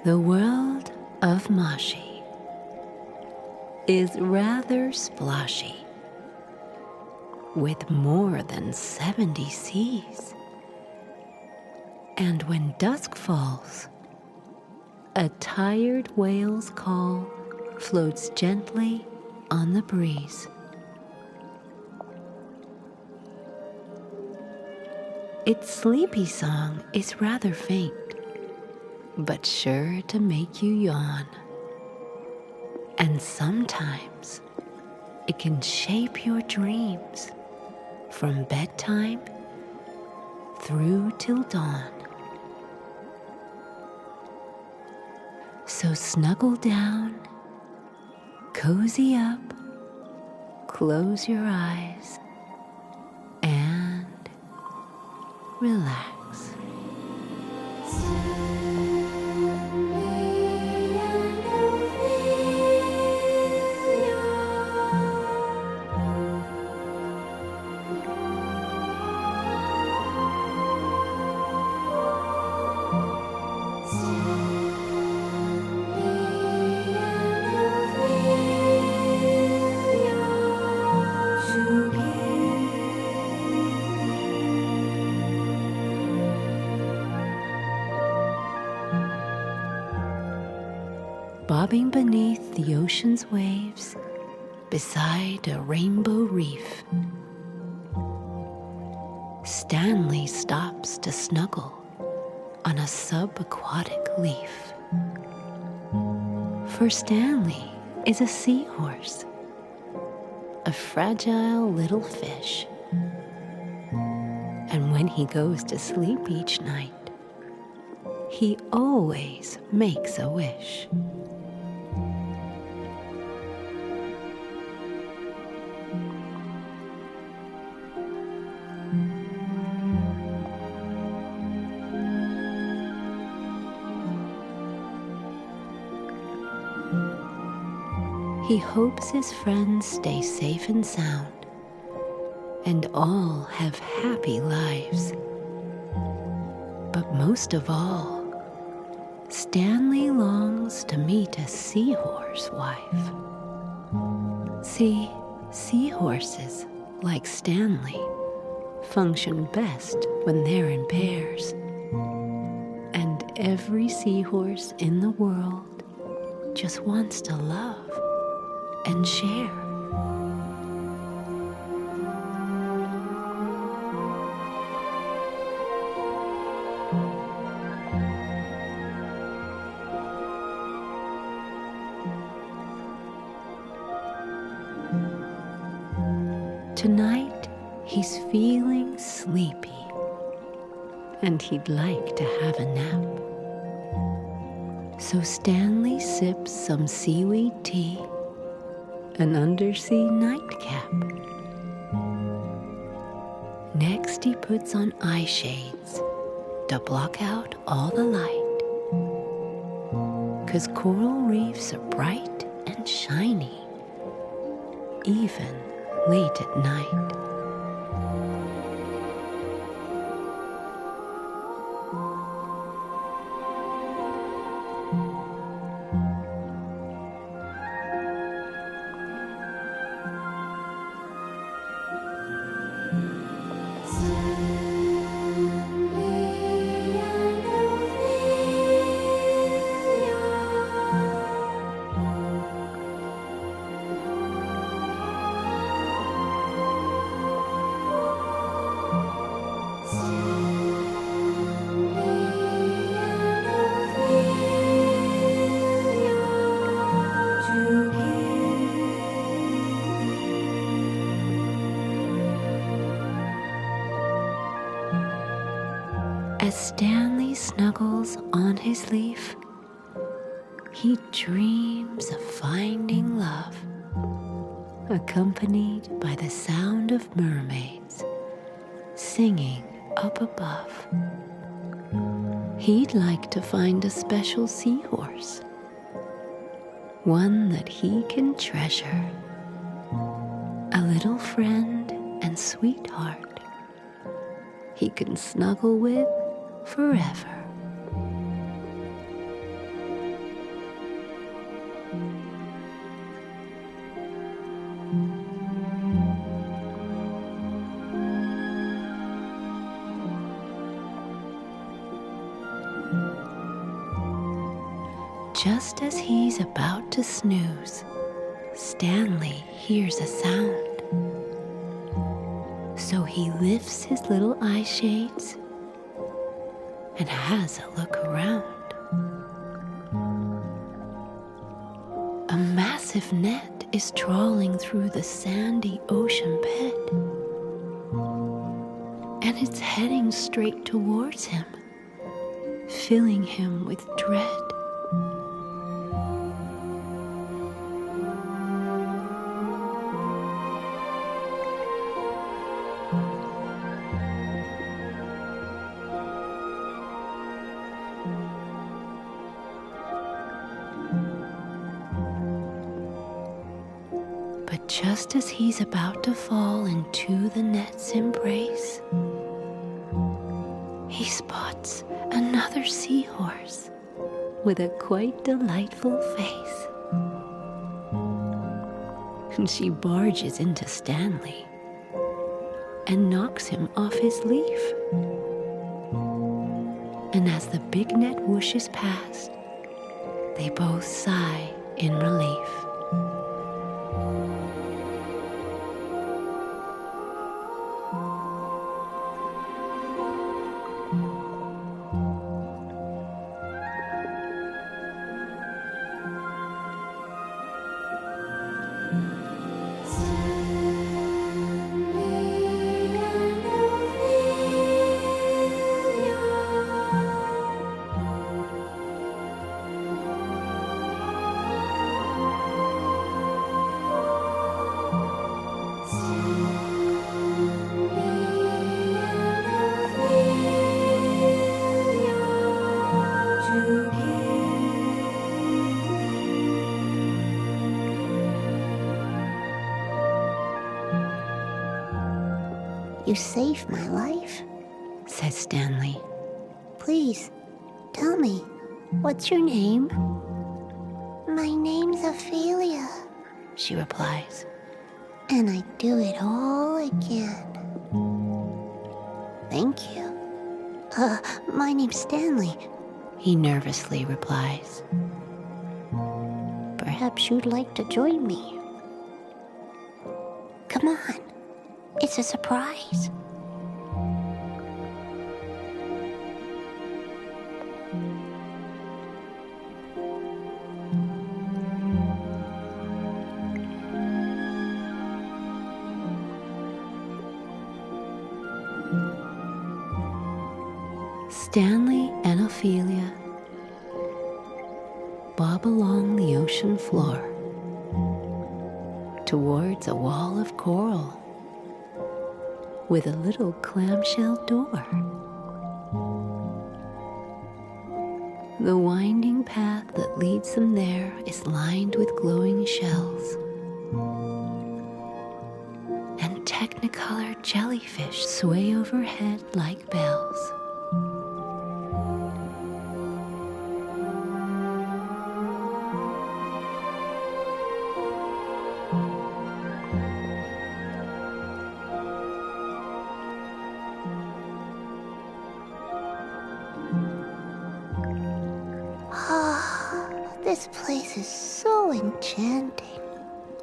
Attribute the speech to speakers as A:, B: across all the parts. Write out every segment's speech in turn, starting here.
A: The world of Moshi is rather splashy, with more than 70 seas. And when dusk falls, a tired whale's call floats gently on the breeze. Its sleepy song is rather faint, but sure to make you yawn. And sometimes it can shape your dreams from bedtime through till dawn. So snuggle down, cozy up, close your eyes, and relax. Bobbing beneath the ocean's waves beside a rainbow reef, Stanley stops to snuggle on a subaquatic leaf. For Stanley is a seahorse, a fragile little fish. And when he goes to sleep each night, he always makes a wish. He hopes his friends stay safe and sound, and all have happy lives. But most of all, Stanley longs to meet a seahorse wife. See, seahorses, like Stanley, function best when they're in pairs. And every seahorse in the world just wants to love and share. Tonight, he's feeling sleepy, and he'd like to have a nap. So Stanley sips some seaweed tea, an undersea nightcap. Next, he puts on eye shades to block out all the light, 'cause coral reefs are bright and shiny, even late at night. As Stanley snuggles on his leaf, he dreams of finding love, accompanied by the sound of mermaids singing up above. He'd like to find a special seahorse, one that he can treasure, a little friend and sweetheart he can snuggle with forever. just as he's about to snooze, Stanley hears a sound. So he lifts his little eye shades and has a look around. A massive net is trawling through the sandy ocean bed, and it's heading straight towards him, filling him with dread. But just as he's about to fall into the net's embrace, he spots another seahorse with a quite delightful face. And she barges into Stanley and knocks him off his leaf. And as the big net whooshes past, they both sigh in relief.
B: You saved my life,
A: says Stanley.
B: Please, tell me, what's your name? My name's Ophelia,
A: She replies.
B: and I'd do it all again. Thank you. My name's Stanley.
A: He nervously replies.
B: Perhaps you'd like to join me. Come on, it's a surprise.
A: Stanley and Ophelia bob along the ocean floor towards a wall of coral with a little clamshell door. The winding path that leads them there is lined with glowing shells, and technicolored jellyfish sway overhead like bells.
B: This place is so enchanting.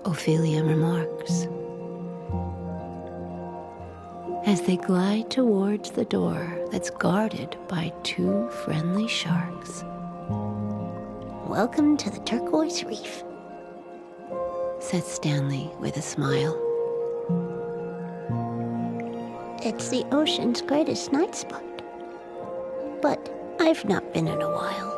A: Ophelia remarks, as they glide towards the door that's guarded by two friendly sharks.
B: Welcome to the Turquoise Reef,
A: Said Stanley with a smile.
B: It's the ocean's greatest night spot. But I've not been in a while.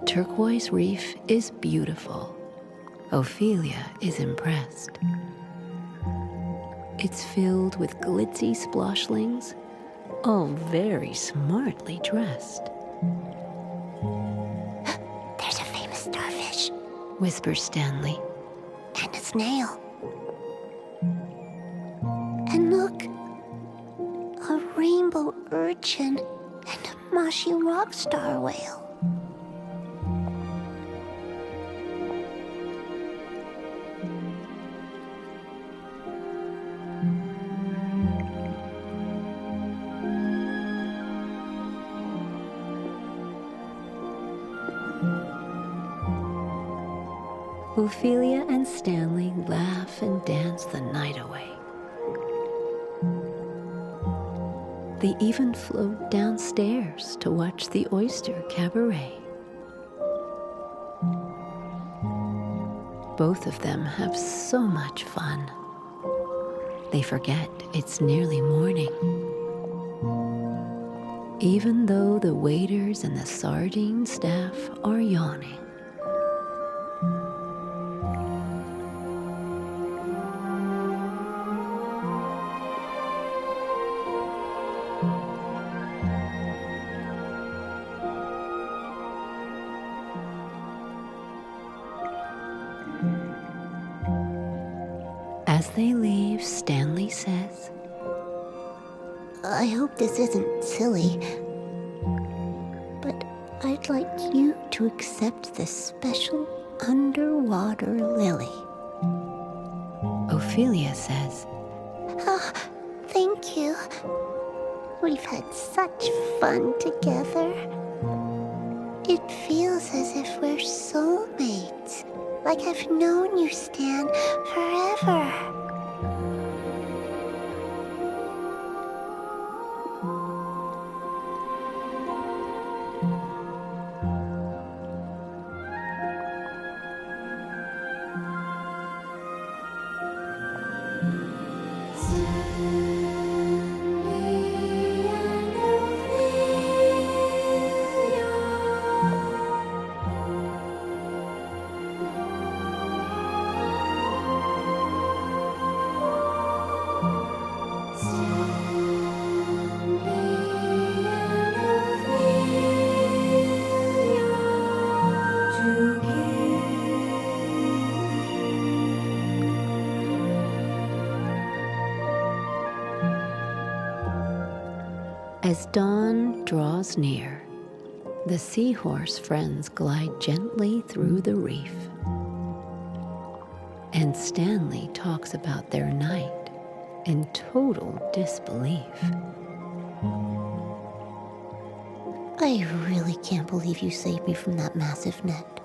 A: Turquoise Reef is beautiful. Ophelia is impressed. It's filled with glitzy sploshlings, all very smartly dressed.
B: There's a famous starfish.
A: Whispers Stanley.
B: And a snail. And look, a rainbow urchin and a Moshi rock star whale.
A: Ophelia and Stanley laugh and dance the night away. They even float downstairs to watch the oyster cabaret. Both of them have so much fun. They forget it's nearly morning. Even though the waiters and the sardine staff are yawning. As they leave, Stanley says,
B: I hope this isn't silly, but I'd like you to accept this special underwater lily.
A: Ophelia says,
B: Oh, thank you. We've had such fun together. It feels as if we're soulmates, like I've known you, Stan, forever.
A: As dawn draws near, the seahorse friends glide gently through the reef. And Stanley talks about their night in total disbelief.
B: I really can't believe you saved me from that massive net.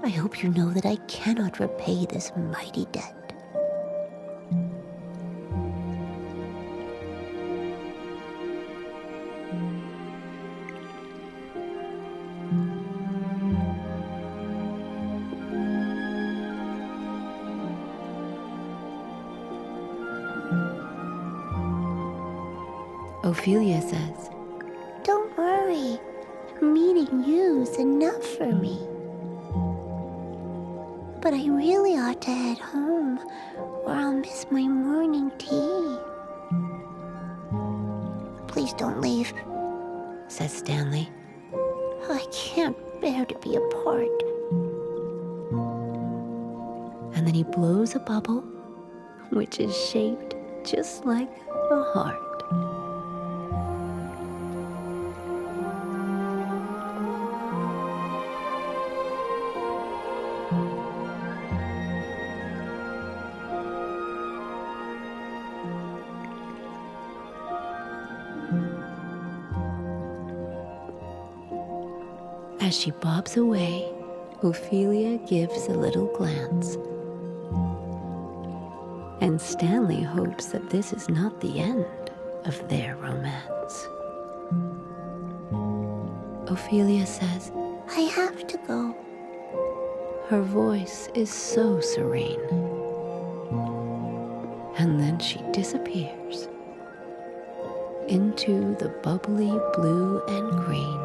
B: I hope you know that I cannot repay this mighty debt.
A: Ophelia says,
B: Don't worry. Meeting you's enough for me. But I really ought to head home, or I'll miss my morning tea. Please don't leave,
A: says Stanley.
B: I can't bear to be apart.
A: And then he blows a bubble, which is shaped just like a heart. As she bobs away, Ophelia gives a little glance. And Stanley hopes that this is not the end of their romance. Ophelia says,
B: I have to go.
A: Her voice is so serene. And then she disappears into the bubbly blue and green.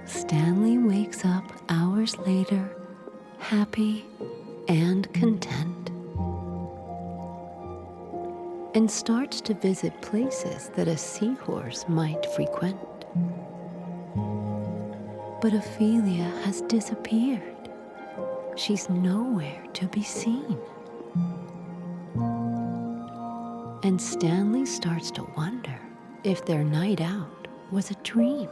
A: Stanley wakes up hours later, happy and content, and starts to visit places that a seahorse might frequent. But Ophelia has disappeared. She's nowhere to be seen. And Stanley starts to wonder if their night out was a dream.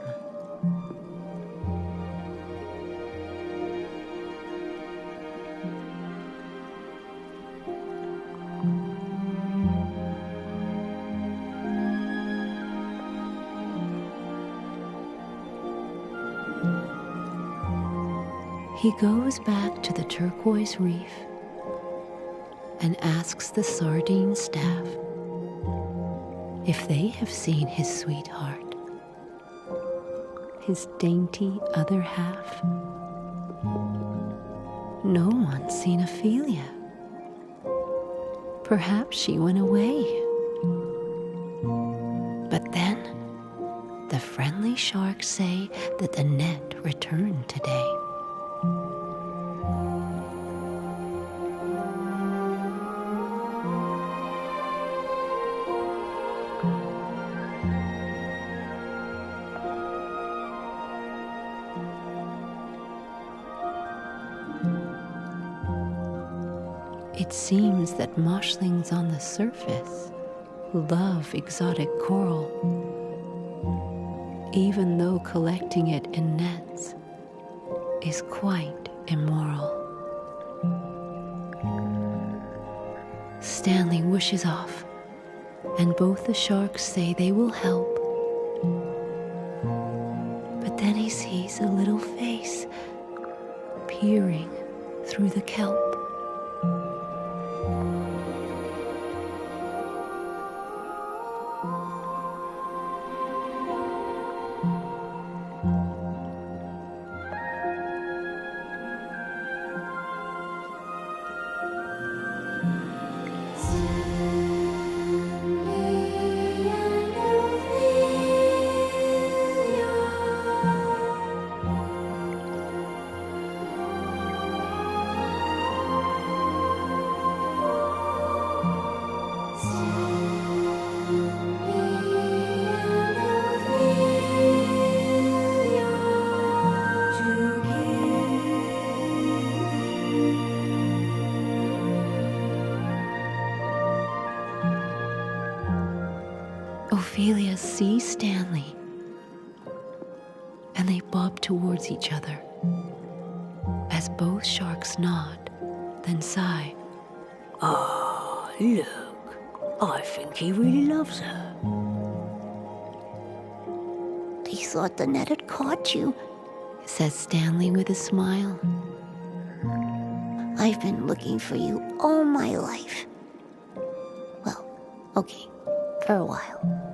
A: He goes back to the Turquoise Reef and asks the sardine staff if they have seen his sweetheart, his dainty other half. No one's seen Ophelia. Perhaps she went away. But then, the friendly sharks say that the net returned today. It seems that moshlings on the surface love exotic coral, even though collecting it in nets is quite immoral. Stanley whooshes off, and both the sharks say they will help. But then he sees a little face peering through the kelp. Ophelia sees Stanley, and they bob towards each other as both sharks nod, then sigh.
C: Ah, look, I think he really loves her.
B: They thought the net had caught you.
A: Says Stanley with a smile.
B: I've been looking for you all my life. Well, okay, for a while.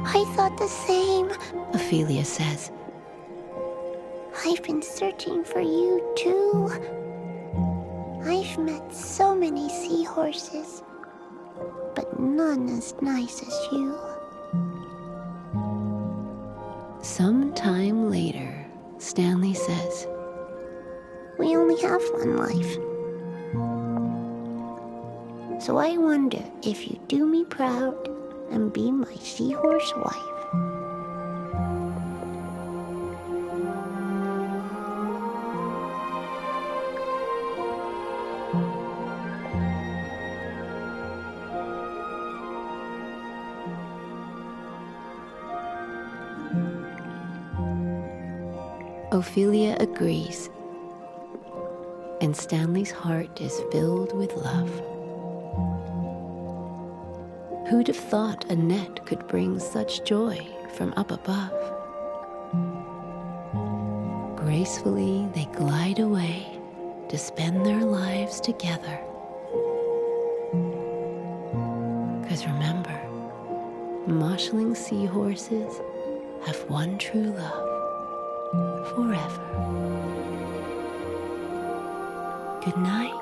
B: I thought the same,
A: Ophelia says.
B: I've been searching for you too. I've met so many seahorses, but none as nice as you.
A: Sometime later, Stanley says,
B: We only have one life. So I wonder if you'd do me proud and be my seahorse wife.
A: Ophelia agrees, and Stanley's heart is filled with love. Who'd have thought a net could bring such joy from up above? Gracefully they glide away to spend their lives together. 'Cause remember, moshling seahorses have one true love forever. Good night.